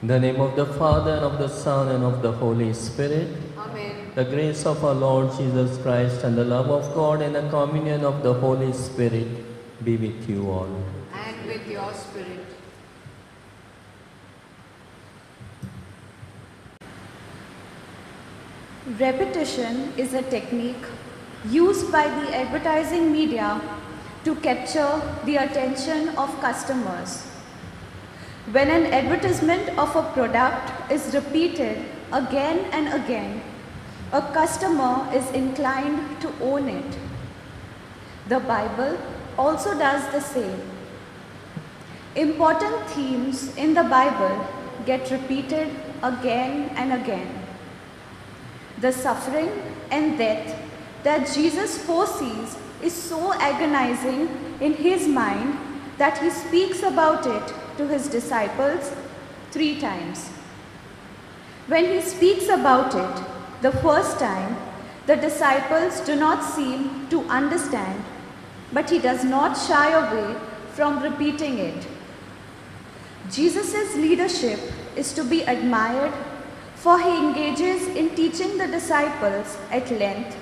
In the name of the Father, and of the Son, and of the Holy Spirit. Amen. The grace of our Lord Jesus Christ and the love of God and the communion of the Holy Spirit be with you all. And with your spirit. Repetition is a technique used by the advertising media to capture the attention of customers. When an advertisement of a product is repeated again and again, a customer is inclined to own it. The Bible also does the same. Important themes in the Bible get repeated again and again. The suffering and death that Jesus foresees is so agonizing in his mind that he speaks about it to his disciples 3 times. When he speaks about it the first time, the disciples do not seem to understand, but he does not shy away from repeating it. Jesus' leadership is to be admired, for he engages in teaching the disciples at length,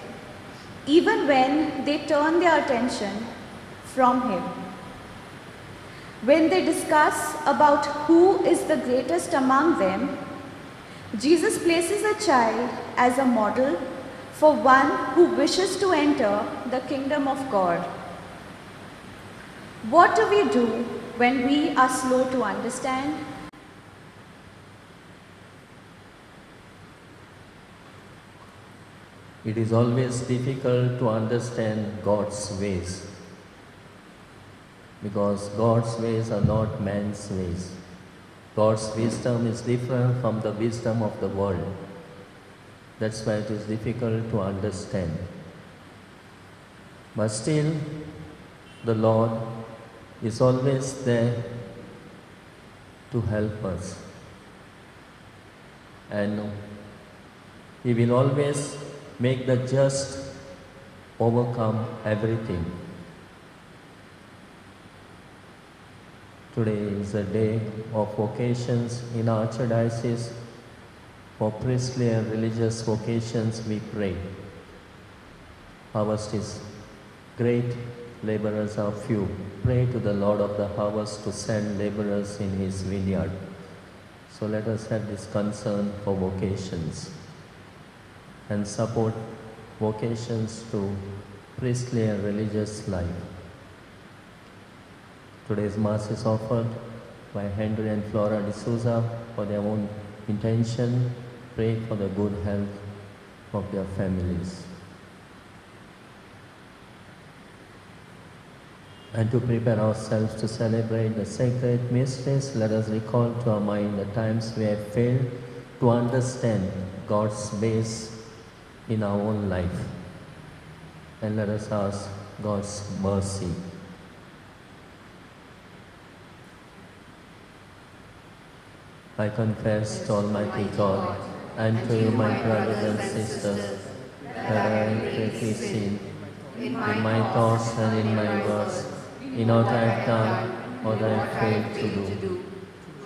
even when they turn their attention from him. When they discuss about who is the greatest among them, Jesus places a child as a model for one who wishes to enter the kingdom of God. What do we do when we are slow to understand? It is always difficult to understand God's ways, because God's ways are not man's ways. God's wisdom is different from the wisdom of the world. That's why it is difficult to understand. But still, the Lord is always there to help us. And He will always make the just overcome everything. Today is a day of vocations in our archdiocese. For priestly and religious vocations we pray. Harvest is great, laborers are few. Pray to the Lord of the harvest to send laborers in his vineyard. So let us have this concern for vocations and support vocations to priestly and religious life. Today's Mass is offered by Henry and Flora D'Souza for their own intention. Pray for the good health of their families. And to prepare ourselves to celebrate the sacred mysteries, let us recall to our mind the times we have failed to understand God's ways in our own life. And let us ask God's mercy. I confess to Almighty God and to you, my brothers and sisters, that I greatly sin in my thoughts and in my words, in what I have done or that I failed to do.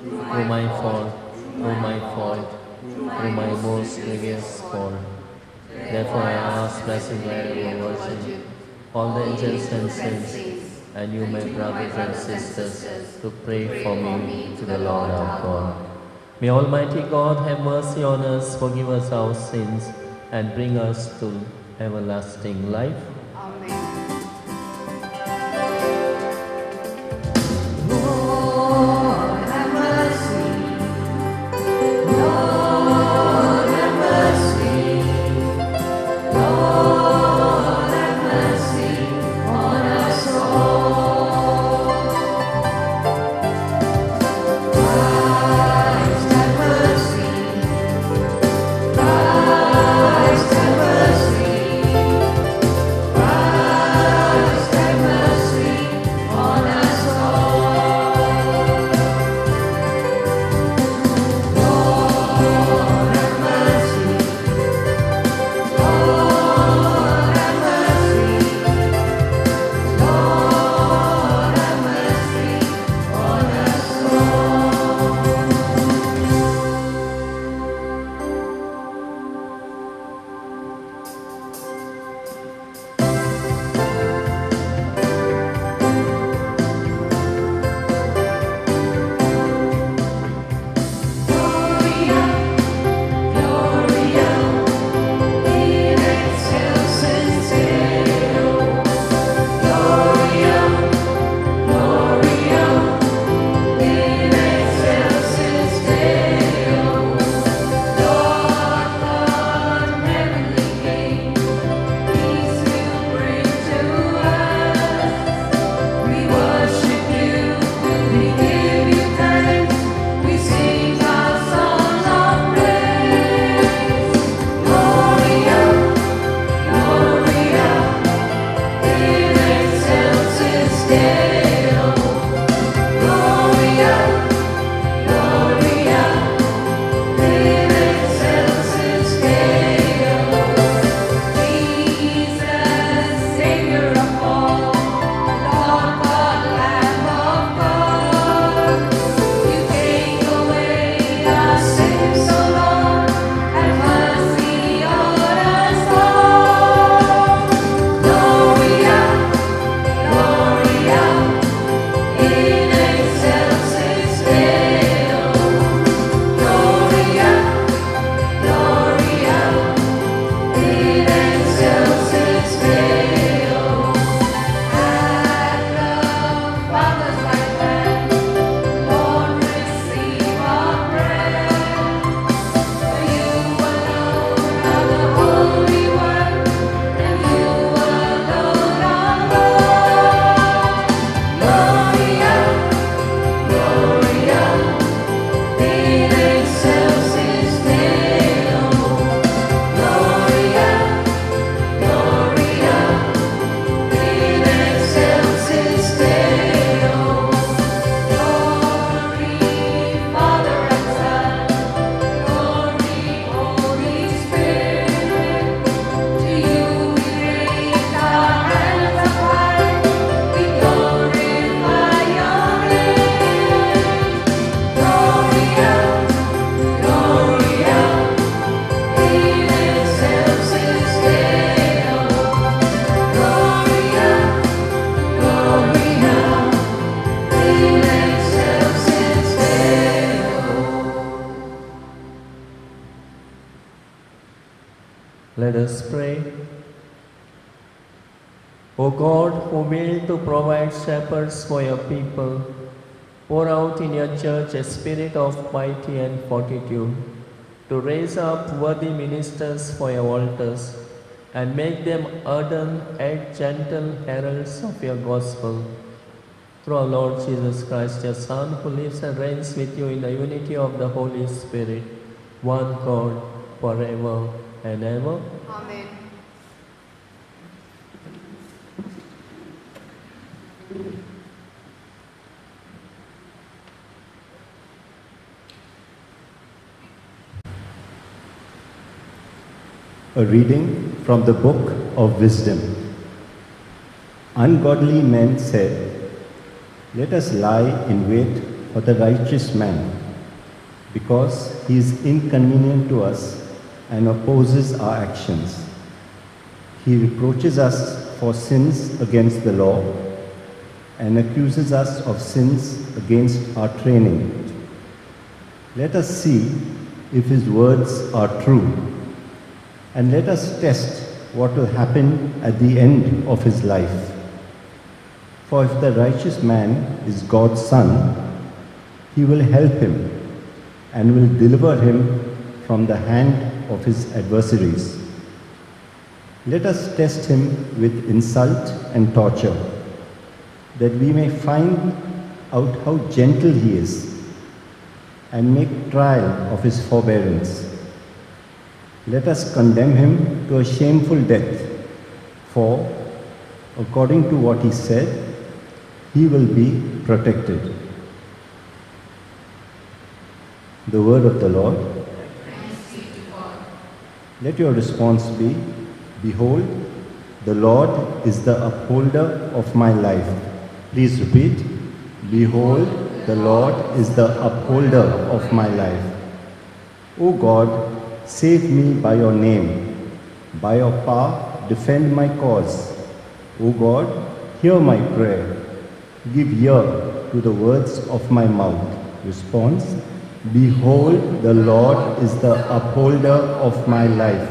Through my fault, through my most grievous fault. Therefore I ask, Blessed Mary, O Virgin, all the angels and saints, and you, my brothers and sisters, to pray for me to the Lord our God. May Almighty God have mercy on us, forgive us our sins, and bring us to everlasting life. Amen. Let us pray. O God, who will to provide shepherds for your people, pour out in your church a spirit of piety and fortitude, to raise up worthy ministers for your altars, and make them ardent and gentle heralds of your gospel. Through our Lord Jesus Christ, your Son, who lives and reigns with you in the unity of the Holy Spirit, one God, forever and ever. Amen. A reading from the book of wisdom. Ungodly men said, "Let us lie in wait for the righteous man, because he is inconvenient to us and opposes our actions. He reproaches us for sins against the law and accuses us of sins against our training. Let us see if his words are true, and let us test what will happen at the end of his life. For if the righteous man is God's son, he will help him and will deliver him from the hand of his adversaries. Let us test him with insult and torture, that we may find out how gentle he is and make trial of his forbearance. Let us condemn him to a shameful death, for, according to what he said, he will be protected." The word of the Lord. Thanks be to God. Let your response be, "Behold, the Lord is the upholder of my life." Please repeat, "Behold, the Lord is the upholder of my life." O God, save me by your name. By your power, defend my cause. O God, hear my prayer. Give ear to the words of my mouth. Response, "Behold, the Lord is the upholder of my life."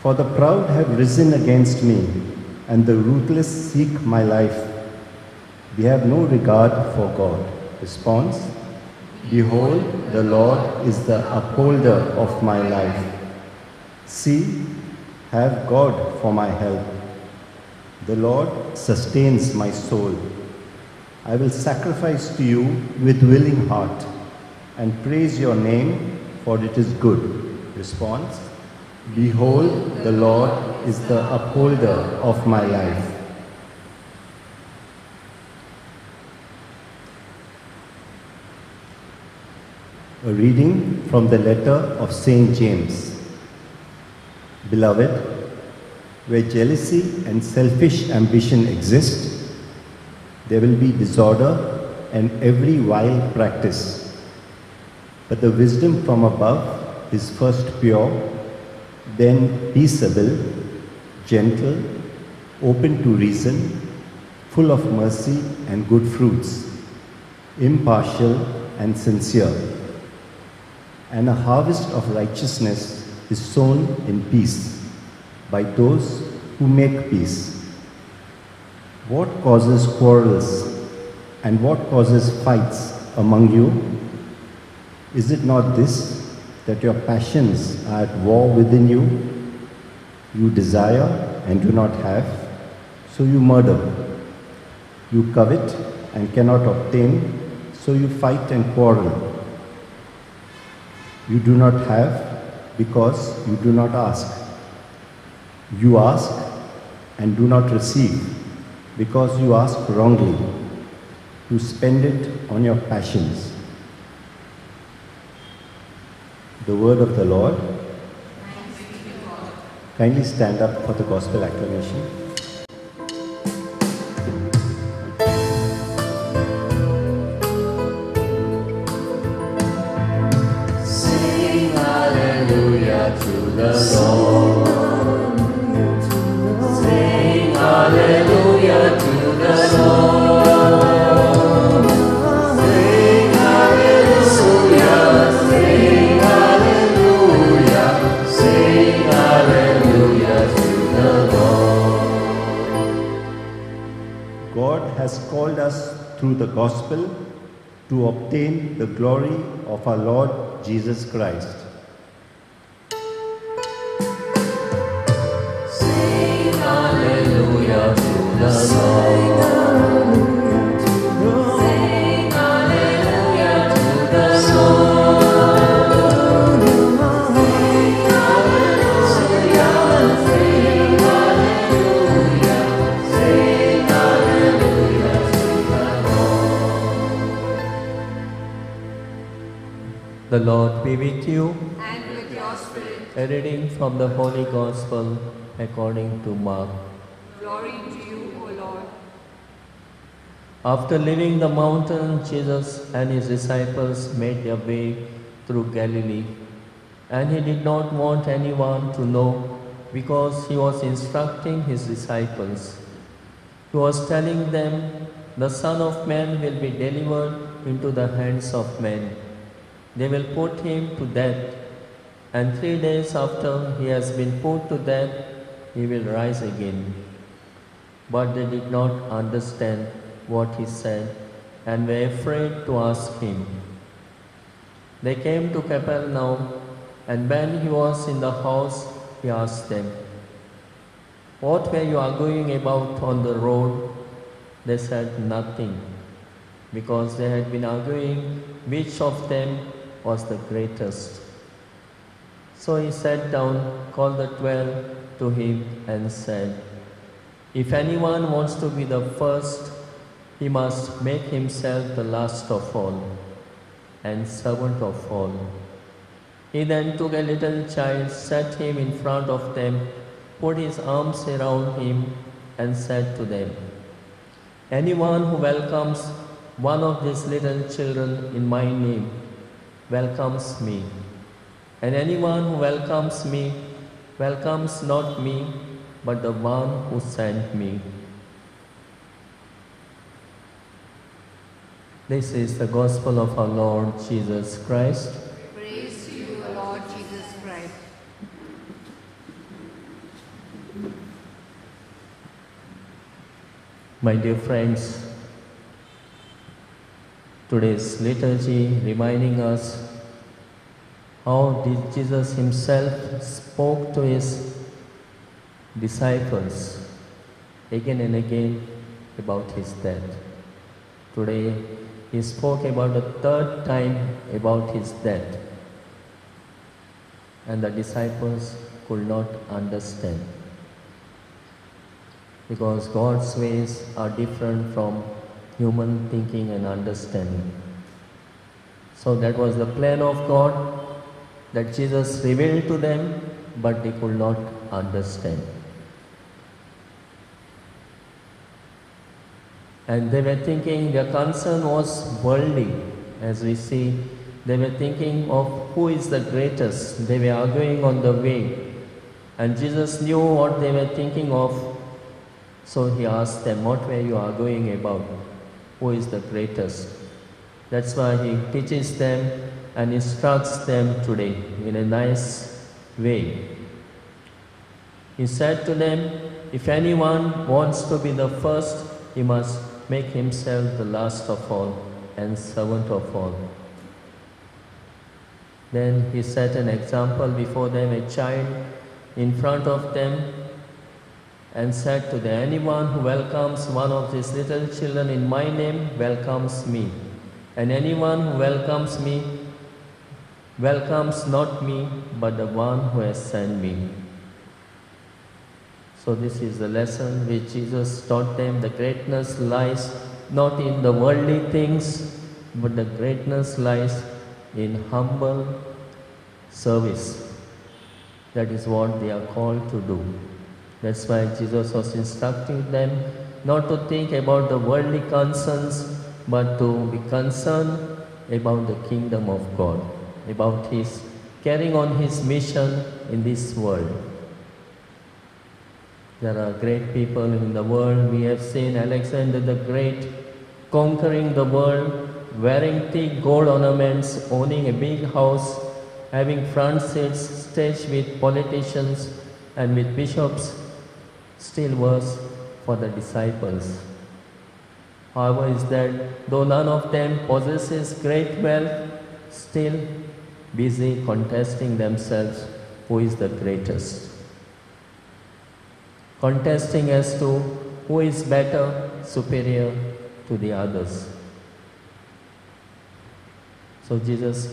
For the proud have risen against me, and the ruthless seek my life. They have no regard for God. Response, "Behold, the Lord is the upholder of my life." See, have God for my help. The Lord sustains my soul. I will sacrifice to you with willing heart and praise your name, for it is good. Response, "Behold, the Lord is the upholder of my life." A reading from the letter of St. James. Beloved, where jealousy and selfish ambition exist, there will be disorder and every vile practice. But the wisdom from above is first pure, then peaceable, gentle, open to reason, full of mercy and good fruits, impartial and sincere. And a harvest of righteousness is sown in peace by those who make peace. What causes quarrels and what causes fights among you? Is it not this, that your passions are at war within you? You desire and do not have, so you murder. You covet and cannot obtain, so you fight and quarrel. You do not have because you do not ask. You ask and do not receive because you ask wrongly, to spend it on your passions. The word of the Lord. Kindly stand up for the gospel acclamation. Called us through the gospel to obtain the glory of our Lord Jesus Christ. Sing hallelujah to the Lord. Sing hallelujah to the Lord. Sing hallelujah, sing hallelujah, sing hallelujah to the Lord. The Lord be with you. And with your your Spirit. A reading from the Holy Gospel according to Mark. Glory to you, O Lord. After leaving the mountain, Jesus and his disciples made their way through Galilee, and he did not want anyone to know because he was instructing his disciples. He was telling them, "The Son of Man will be delivered into the hands of men. They will put him to death, and 3 days after he has been put to death, he will rise again." But they did not understand what he said and were afraid to ask him. They came to Capernaum, and when he was in the house, he asked them, "What were you arguing about on the road?" They said nothing, because they had been arguing which of them was the greatest. So he sat down, called the 12 to him, and said, "If anyone wants to be the first, he must make himself the last of all and servant of all." He then took a little child, set him in front of them, put his arms around him, and said to them, "Anyone who welcomes one of these little children in my name welcomes me. And anyone who welcomes me welcomes not me, but the one who sent me." This is the gospel of our Lord Jesus Christ. Praise to you, O Lord Jesus Christ. My dear friends, today's liturgy reminding us how Jesus himself spoke to his disciples again and again about his death. Today, he spoke about the third time about his death, and the disciples could not understand, because God's ways are different from human thinking and understanding. So that was the plan of God, that Jesus revealed to them, but they could not understand. And they were thinking, their concern was worldly. As we see, they were thinking of who is the greatest. They were arguing on the way. And Jesus knew what they were thinking of. So he asked them, "What were you arguing about? Who is the greatest?" That's why he teaches them and instructs them today in a nice way. He said to them, "If anyone wants to be the first, he must make himself the last of all and servant of all." Then he set an example before them, a child in front of them, and said to them, "Anyone who welcomes one of these little children in my name welcomes me. And anyone who welcomes me welcomes not me, but the one who has sent me." So this is the lesson which Jesus taught them. The greatness lies not in the worldly things, but the greatness lies in humble service. That is what they are called to do. That's why Jesus was instructing them not to think about the worldly concerns, but to be concerned about the kingdom of God, about his carrying on his mission in this world. There are great people in the world. We have seen Alexander the Great conquering the world, wearing thick gold ornaments, owning a big house, having front seats, staged with politicians and with bishops. Still worse for the disciples. However, is that though none of them possesses great wealth, still busy contesting themselves who is the greatest. Contesting as to who is better, superior to the others. So Jesus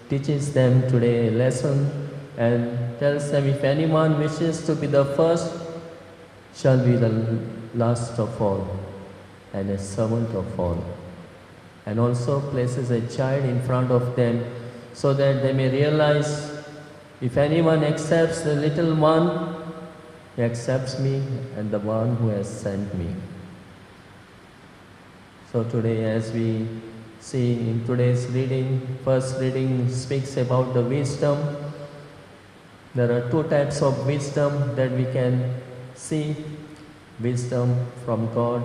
teaches them today a lesson and tells them, if anyone wishes to be the first, shall be the last of all and a servant of all. And also places a child in front of them so that they may realize If anyone accepts the little one, he accepts me and the one who has sent me. So today, as we see in today's reading, first reading speaks about the wisdom. There are two types of wisdom that we can see. Wisdom from God,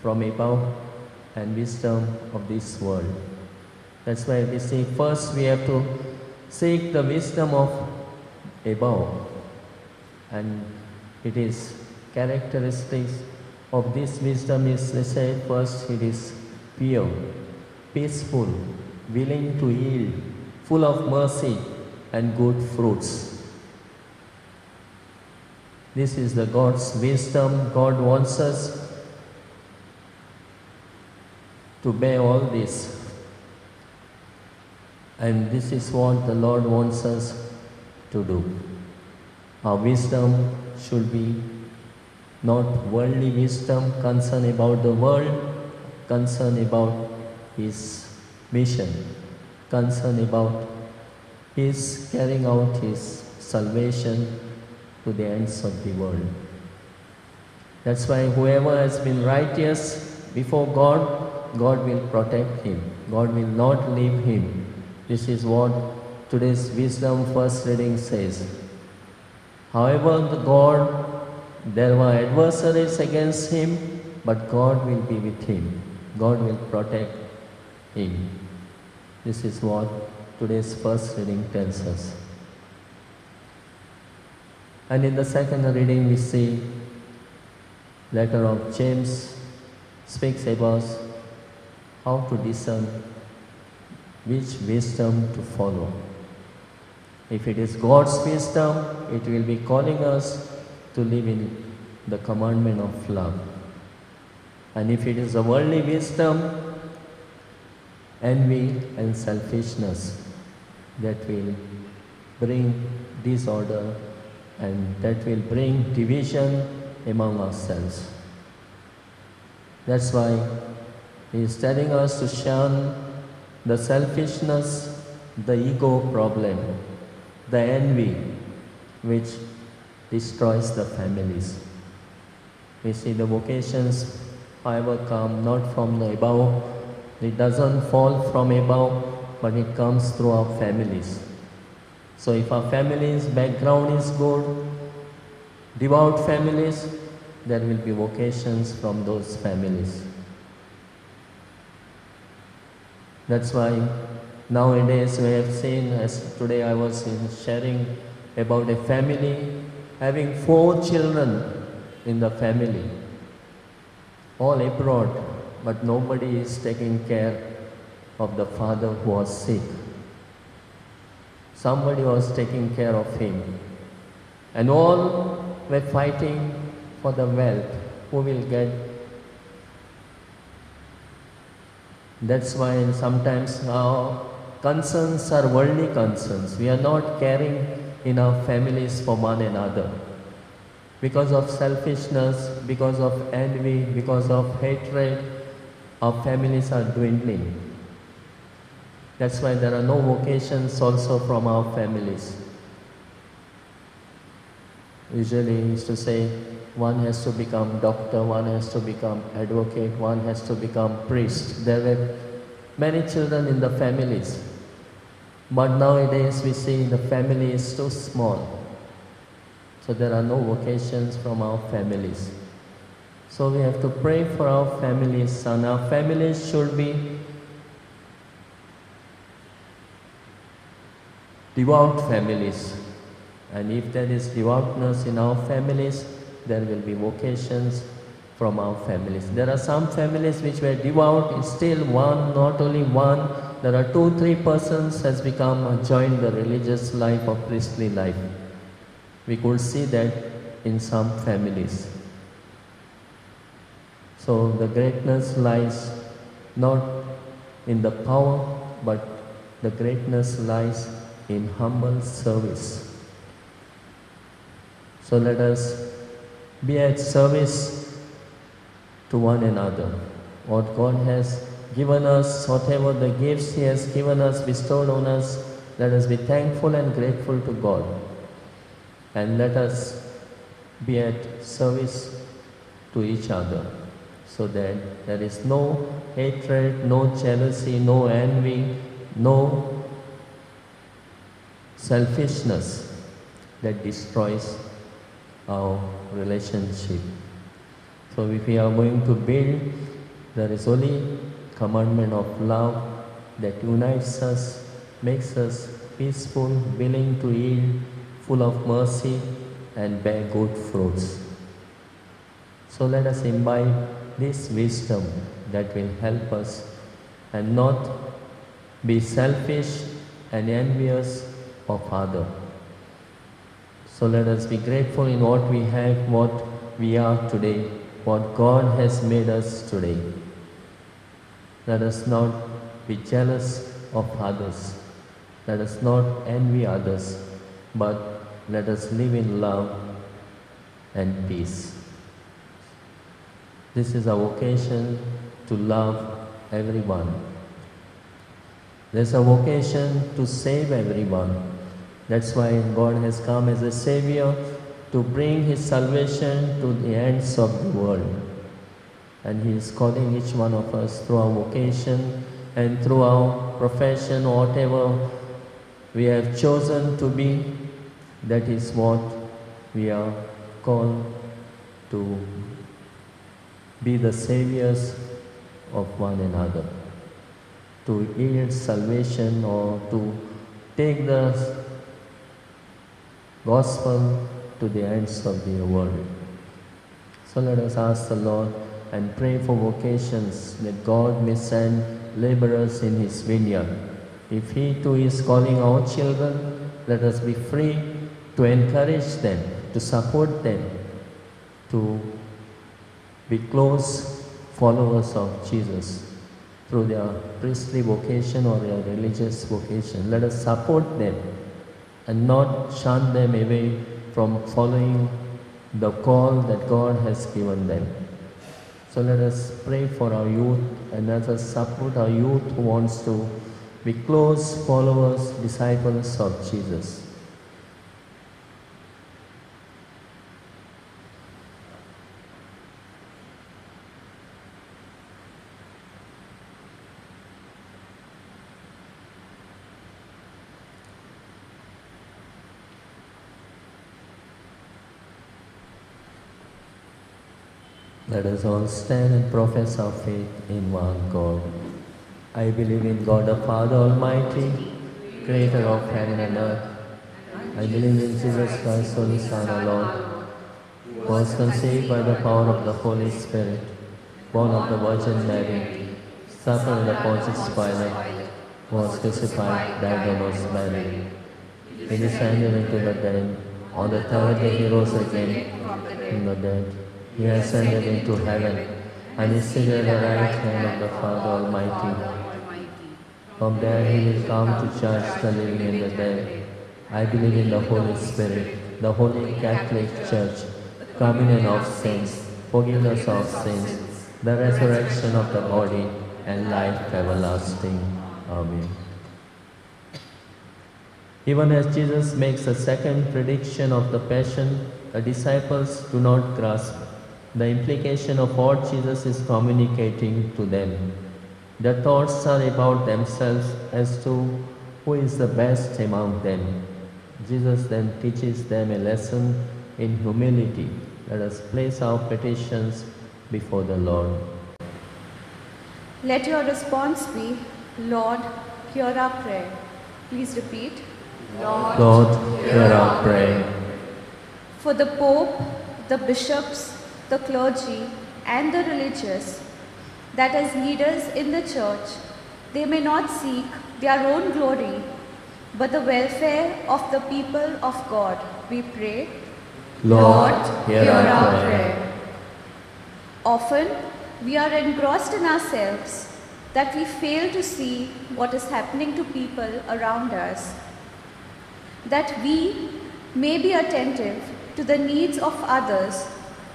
from above, and wisdom of this world. That's why we see first we have to seek the wisdom of above. And it is characteristics of this wisdom is, they say, first it is pure, peaceful, willing to yield, full of mercy and good fruits. This is the God's wisdom. God wants us to bear all this. And this is what the Lord wants us to do. Our wisdom should be not worldly wisdom, concern about the world, concern about His mission, concern about His carrying out His salvation to the ends of the world. That's why whoever has been righteous before God, God will protect him. God will not leave him. This is what today's wisdom first reading says. However, there were adversaries against him, but God will be with him. God will protect him. This is what today's first reading tells us. And in the second reading we see letter of James speaks about how to discern which wisdom to follow. If it is God's wisdom, it will be calling us to live in the commandment of love. And if it is a worldly wisdom, envy and selfishness, that will bring disorder and that will bring division among ourselves. That's why He is telling us to shun the selfishness, the ego problem, the envy which destroys the families. We see the vocations, however, come not from the above. It doesn't fall from above, but it comes through our families. So if our family's background is good, devout families, there will be vocations from those families. That's why nowadays we have seen, as today I was sharing about a family having 4 children in the family, all abroad, but nobody is taking care of the father who was sick. Somebody was taking care of him. And all were fighting for the wealth, who will get. That's why sometimes our concerns are worldly concerns. We are not caring in our families for one another. Because of selfishness, because of envy, because of hatred, our families are dwindling. That's why there are no vocations also from our families. Usually we used to say, one has to become doctor, one has to become advocate, one has to become priest. There were many children in the families. But nowadays we see the family is too small. So there are no vocations from our families. So we have to pray for our families, and our families should be devout families. And if there is devoutness in our families, there will be vocations from our families. There are some families which were devout, it's still one, not only one. There are 2-3 persons has become joined the religious life or priestly life. We could see that in some families. So the greatness lies not in the power, but the greatness lies in humble service. So let us be at service to one another. What God has given us, whatever the gifts He has given us, bestowed on us, Let us be thankful and grateful to God, and let us be at service to each other, so that there is no hatred, no jealousy, no envy, no selfishness that destroys our relationship. So if we are going to build, there is only commandment of love that unites us, makes us peaceful, willing to yield, full of mercy, and bear good fruits. So let us imbibe this wisdom that will help us and not be selfish and envious of others. So let us be grateful in what we have, what we are today, what God has made us today. Let us not be jealous of others. Let us not envy others, but let us live in love and peace. This is our vocation, to love everyone. There's a vocation to save everyone. That's why God has come as a Savior to bring His salvation to the ends of the world. And He is calling each one of us through our vocation and through our profession, whatever we have chosen to be. That is what we are called to be, the saviors of one another, to yield salvation or to take the gospel to the ends of the world. So let us ask the Lord and pray for vocations, that God may send laborers in His vineyard. If He too is calling our children, let us be free to encourage them, to support them, to be close followers of Jesus through their priestly vocation or their religious vocation. Let us support them and not shun them away from following the call that God has given them. So let us pray for our youth, and let us support our youth who wants to be close followers, disciples of Jesus. Let us all stand and profess our faith in one God. I believe in God the Father Almighty, creator of heaven and earth. I believe in Jesus Christ, Holy Son, our Lord, who was conceived by the power of the Holy Spirit, born of the Virgin Mary, suffered under Pontius Pilate, was crucified, died and was buried. He descended into the dead. On the third day He rose again from the dead. He ascended into heaven and is seated at the right hand of the Father Almighty. From there He will come to judge the living and the dead. I believe in the Holy Spirit, the Holy Catholic Church, communion of saints, forgiveness of sins, the resurrection of the body, and life everlasting. Amen. Even as Jesus makes a second prediction of the Passion, the disciples do not grasp the implication of what Jesus is communicating to them. Their thoughts are about themselves as to who is the best among them. Jesus then teaches them a lesson in humility. Let us place our petitions before the Lord. Let your response be, Lord, hear our prayer. Please repeat. Lord, hear our prayer. For the Pope, the bishops, the clergy, and the religious, that as leaders in the Church, they may not seek their own glory, but the welfare of the people of God, we pray. Lord, hear our prayer. Often, we are engrossed in ourselves that we fail to see what is happening to people around us, that we may be attentive to the needs of others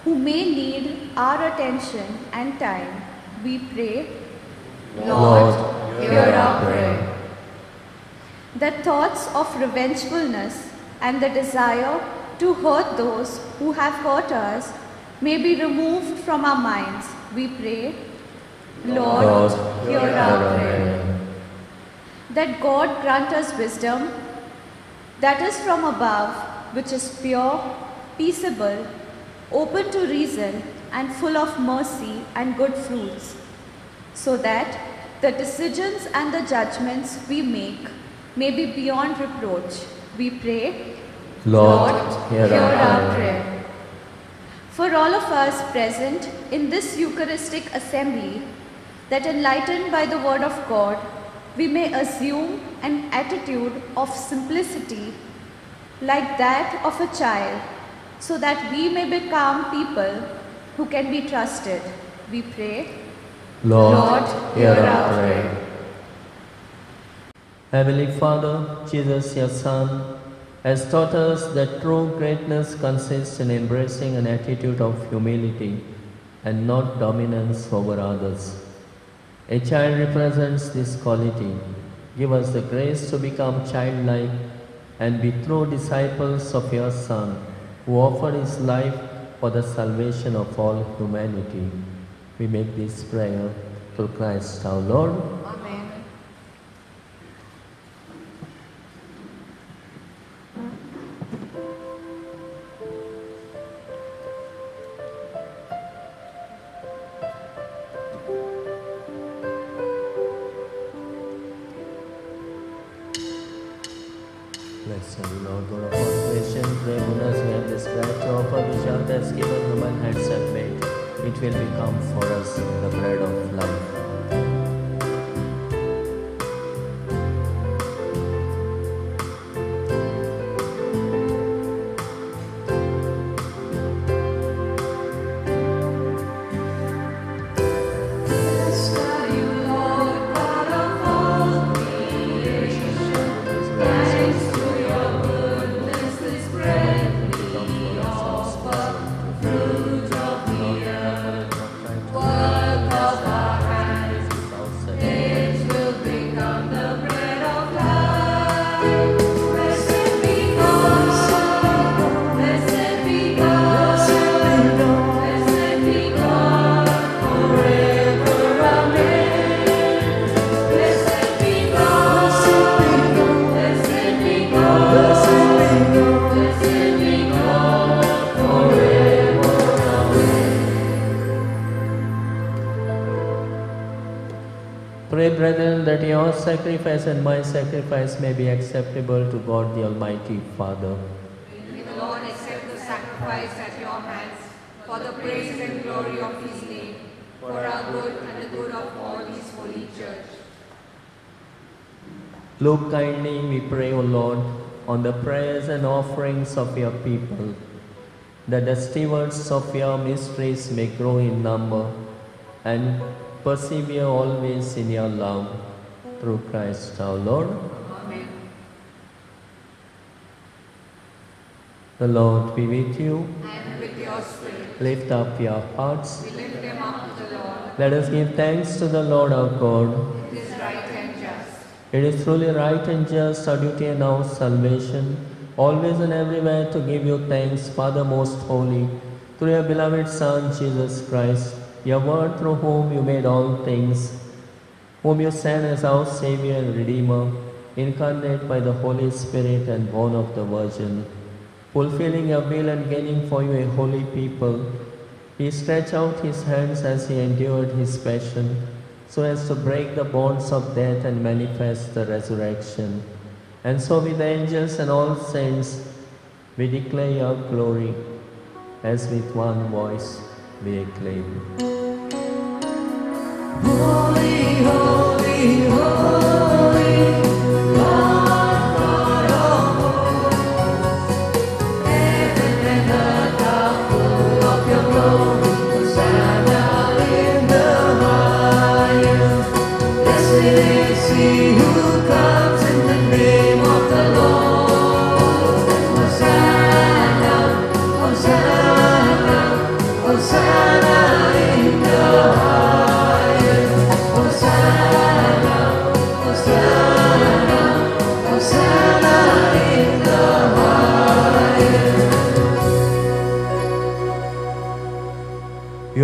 who may need our attention and time. We pray. Lord, hear our prayer. that thoughts of revengefulness and the desire to hurt those who have hurt us may be removed from our minds, we pray. Lord, hear our prayer. That God grant us wisdom that is from above, which is pure, peaceable, open to reason, and full of mercy and good fruits, so that the decisions and the judgments we make may be beyond reproach. We pray. Lord, hear our prayer. For all of us present in this Eucharistic assembly, that enlightened by the Word of God, we may assume an attitude of simplicity like that of a child, so that we may become people who can be trusted. We pray. Lord, hear our prayer. Heavenly Father, Jesus, your Son, has taught us that true greatness consists in embracing an attitude of humility and not dominance over others. A child represents this quality. Give us the grace to become childlike and be true disciples of your Son, who offered his life for the salvation of all humanity. We make this prayer through Christ our Lord. Amen. Blessed be Lord God of all creation, pray with us, we have this bread to offer which our has given, human hands have made. It will become for us the bread of life. Pray, brethren, that your sacrifice and my sacrifice may be acceptable to God the Almighty Father. May the Lord accept the sacrifice at your hands for the praise and glory of his name, for our good and the good of all his holy church. Look kindly, we pray, O Lord, on the prayers and offerings of your people, that the stewards of your mysteries may grow in number and persevere always in your love, through Christ our Lord. Amen. The Lord be with you. And with your spirit, Lift up your hearts. we lift them up to the Lord. Let us give thanks to the Lord our God. It is right and just. It is truly right and just, our duty and our salvation, always and everywhere to give you thanks, Father most holy, through your beloved Son, Jesus Christ, your word through whom you made all things, whom you sent as our Savior and Redeemer, incarnate by the Holy Spirit and born of the Virgin, fulfilling your will and gaining for you a holy people. He stretched out his hands as he endured his passion, so as to break the bonds of death and manifest the resurrection. And so with the angels and all saints, we declare your glory, as with one voice we acclaim. Holy, holy, holy, Lord God of hosts. Heaven and earth are full of your glory. Hosanna in the highest. Blessed is he who comes in the name of the Lord. Hosanna, Hosanna, Hosanna in the highest. Hosanna,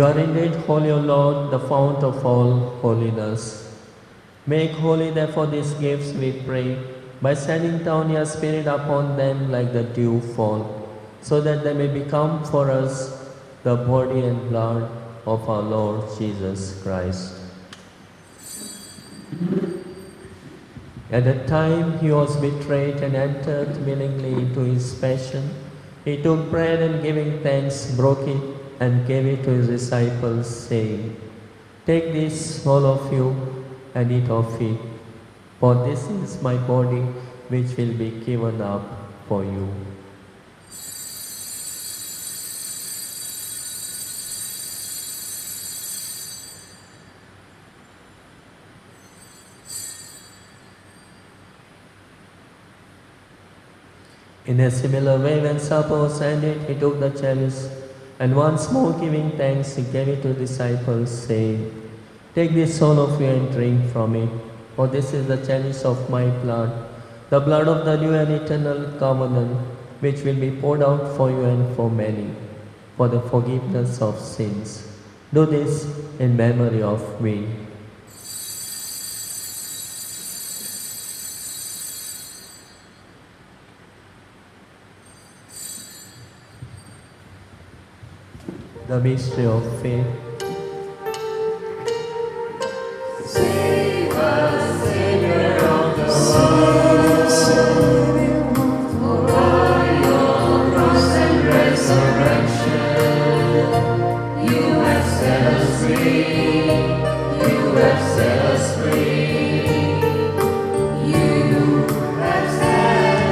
You are indeed holy, O Lord, the fount of all holiness. Make holy, therefore, these gifts, we pray, by sending down your Spirit upon them like the dew fall, so that they may become for us the body and blood of our Lord Jesus Christ. At the time he was betrayed and entered willingly into his passion, he took bread and giving thanks, broke it and gave it to his disciples, saying, "Take this, all of you, and eat of it, for this is my body which will be given up for you." In a similar way, when supper was ended, he took the chalice, and once more giving thanks, he gave it to the disciples, saying, "Take this, all of you, and drink from it, for this is the chalice of my blood, the blood of the new and eternal covenant, which will be poured out for you and for many, for the forgiveness of sins. Do this in memory of me." The mystery of faith. Save us, Savior of the world, for by your cross and resurrection, you have set us free, you have set us free, you have set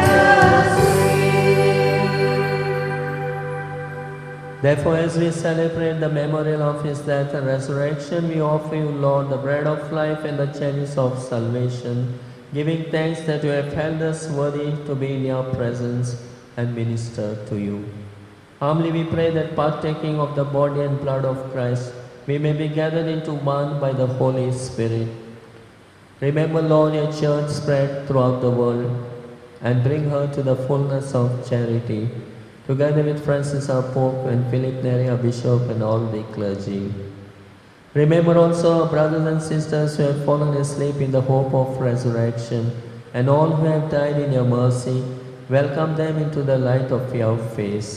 us free. Therefore, as we celebrate the memorial of his death and resurrection, we offer you, Lord, the bread of life and the chalice of salvation, giving thanks that you have held us worthy to be in your presence and minister to you. Humbly we pray that partaking of the body and blood of Christ, we may be gathered into one by the Holy Spirit. Remember, Lord, your church spread throughout the world, and bring her to the fullness of charity, together with Francis our Pope and Philip Neri our Bishop and all the clergy. Remember also our brothers and sisters who have fallen asleep in the hope of resurrection, and all who have died in your mercy. Welcome them into the light of your face.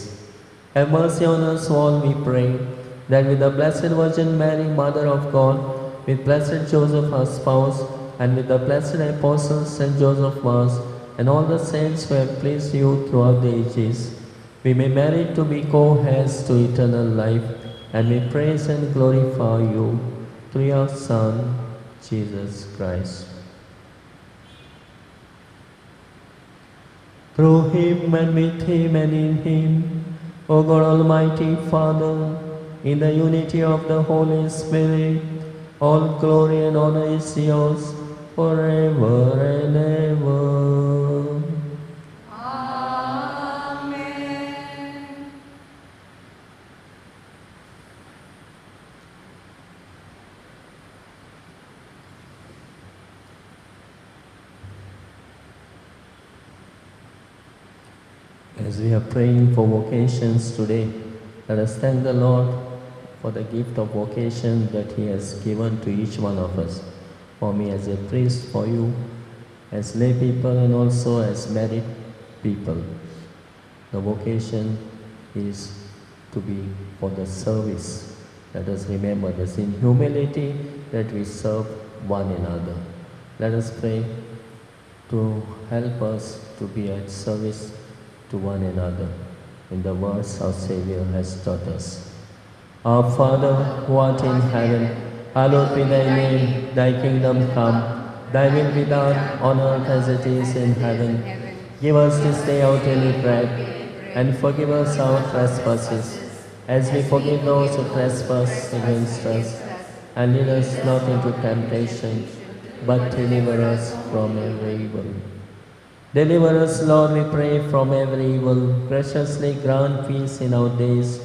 Have mercy on us all, we pray, that with the Blessed Virgin Mary, Mother of God, with Blessed Joseph our spouse, and with the blessed Apostles St. Joseph Mars, and all the saints who have pleased you throughout the ages, we may merit to be co-heirs to eternal life, and may praise and glorify you through your Son, Jesus Christ. Through him and with him and in him, O God Almighty Father, in the unity of the Holy Spirit, all glory and honor is yours forever and ever. Amen. As we are praying for vocations today, let us thank the Lord for the gift of vocation that He has given to each one of us. For me as a priest, for you as lay people, and also as married people. The vocation is to be for the service. Let us remember this in humility that we serve one another. Let us pray to help us to be at service to one another in the words our Savior has taught us. Our Father, who art in heaven, hallowed be thy name, thy kingdom come, thy will be done on earth as it is in heaven. Give us this day our daily bread, and forgive us our trespasses, as we forgive those who trespass against us. And lead us not into temptation, but deliver us from every evil. Deliver us, Lord, we pray, from every evil. Graciously grant peace in our days,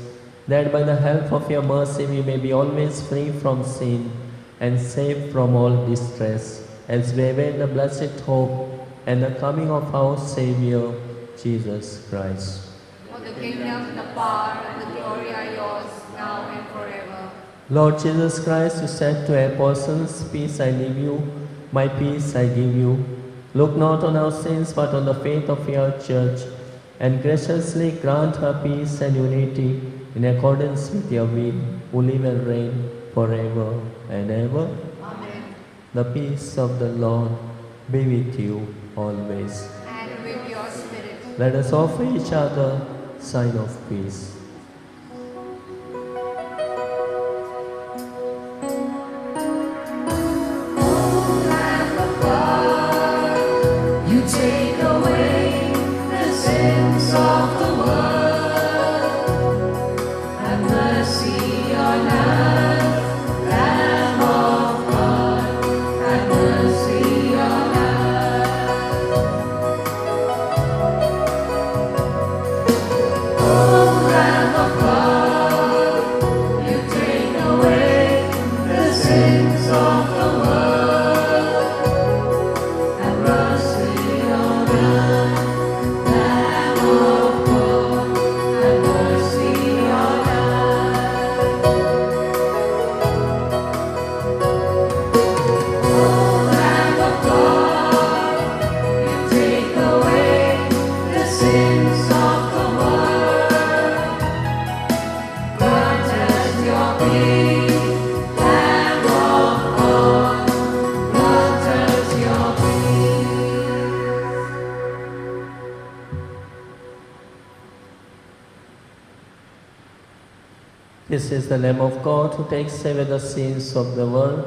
that by the help of your mercy we may be always free from sin and safe from all distress, as we await the blessed hope and the coming of our Savior, Jesus Christ. For the kingdom, the power, and the glory are yours, now and forever. Lord Jesus Christ, you said to your apostles, peace I leave you, my peace I give you. Look not on our sins, but on the faith of your church, and graciously grant her peace and unity in accordance with your will, who live and reign forever and ever. Amen. The peace of the Lord be with you always. And with your spirit. Let us offer each other sign of peace. You take away the sins of the world. Have mercy on us, Lamb of God. Have mercy on us. Oh, Lamb of God, you take away the sins of the world. Have mercy on us, Lamb of God. Have mercy on us. Oh, Lamb of God, you take away the sins of the world. Grant us your peace, Lamb of God. Grant us your peace. This is the Lamb of God who takes away the sins of the world.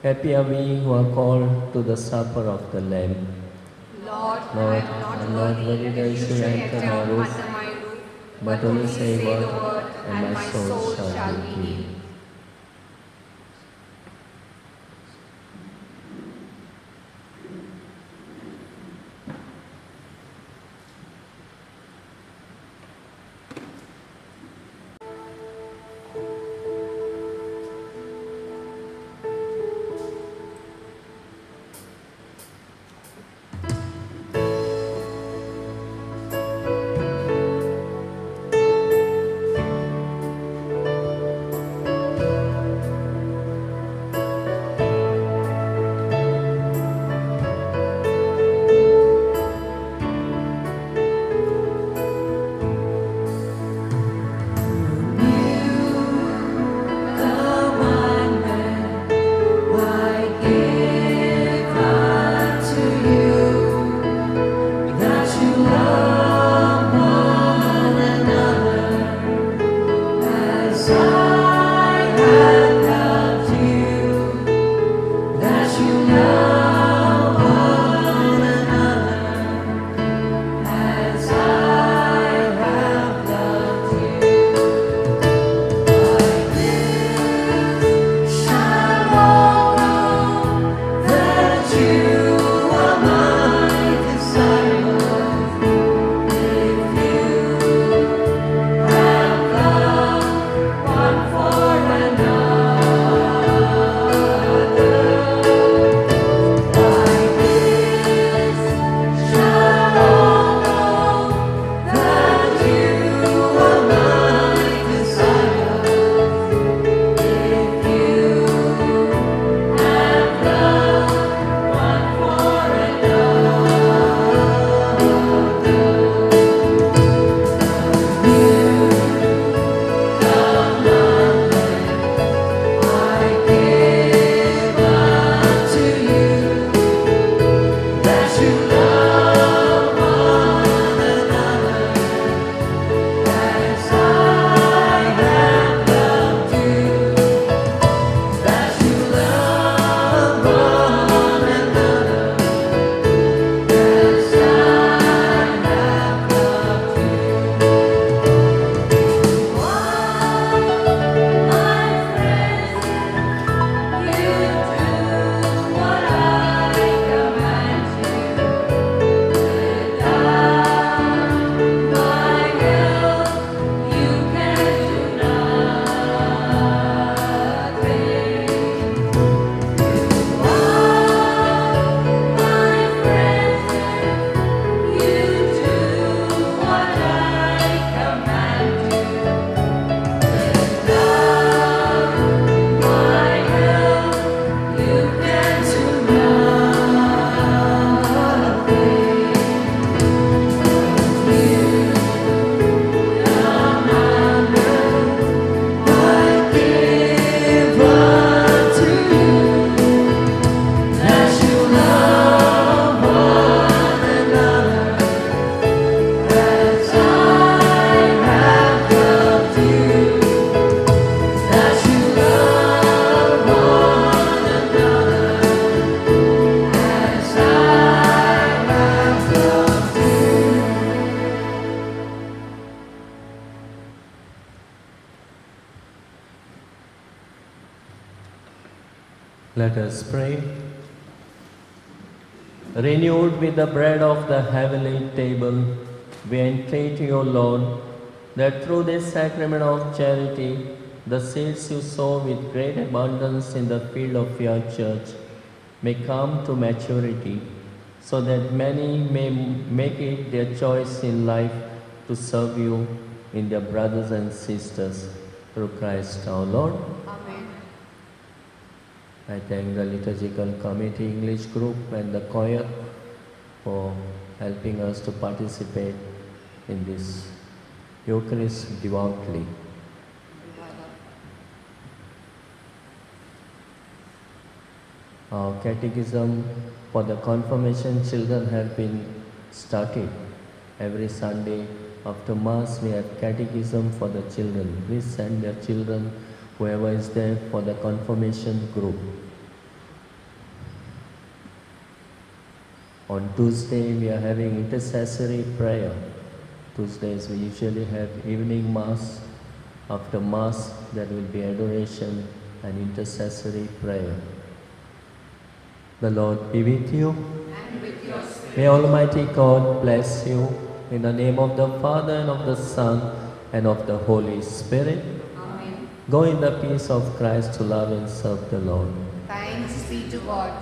Happy are we who are called to the supper of the Lamb. Lord, Lord, I I'm not worthy that you should enter my roof, under my roof, but only say a word, and my soul shall be healed. Let us pray. Renewed with the bread of the heavenly table, we entreat you, O Lord, that through this sacrament of charity, the seeds you sow with great abundance in the field of your church may come to maturity, so that many may make it their choice in life to serve you in their brothers and sisters, through Christ our Lord. Amen. I thank the liturgical committee English group and the choir for helping us to participate in this Eucharist devoutly. Our catechism for the confirmation children have been started. Every Sunday after Mass we have catechism for the children. Please send their children, whoever is there, for the confirmation group. On Tuesday we are having intercessory prayer. Tuesdays we usually have evening Mass. After Mass there will be adoration and intercessory prayer. The Lord be with you. And with your spirit. May Almighty God bless you in the name of the Father and of the Son and of the Holy Spirit. Amen. Go in the peace of Christ to love and serve the Lord. Thanks be to God.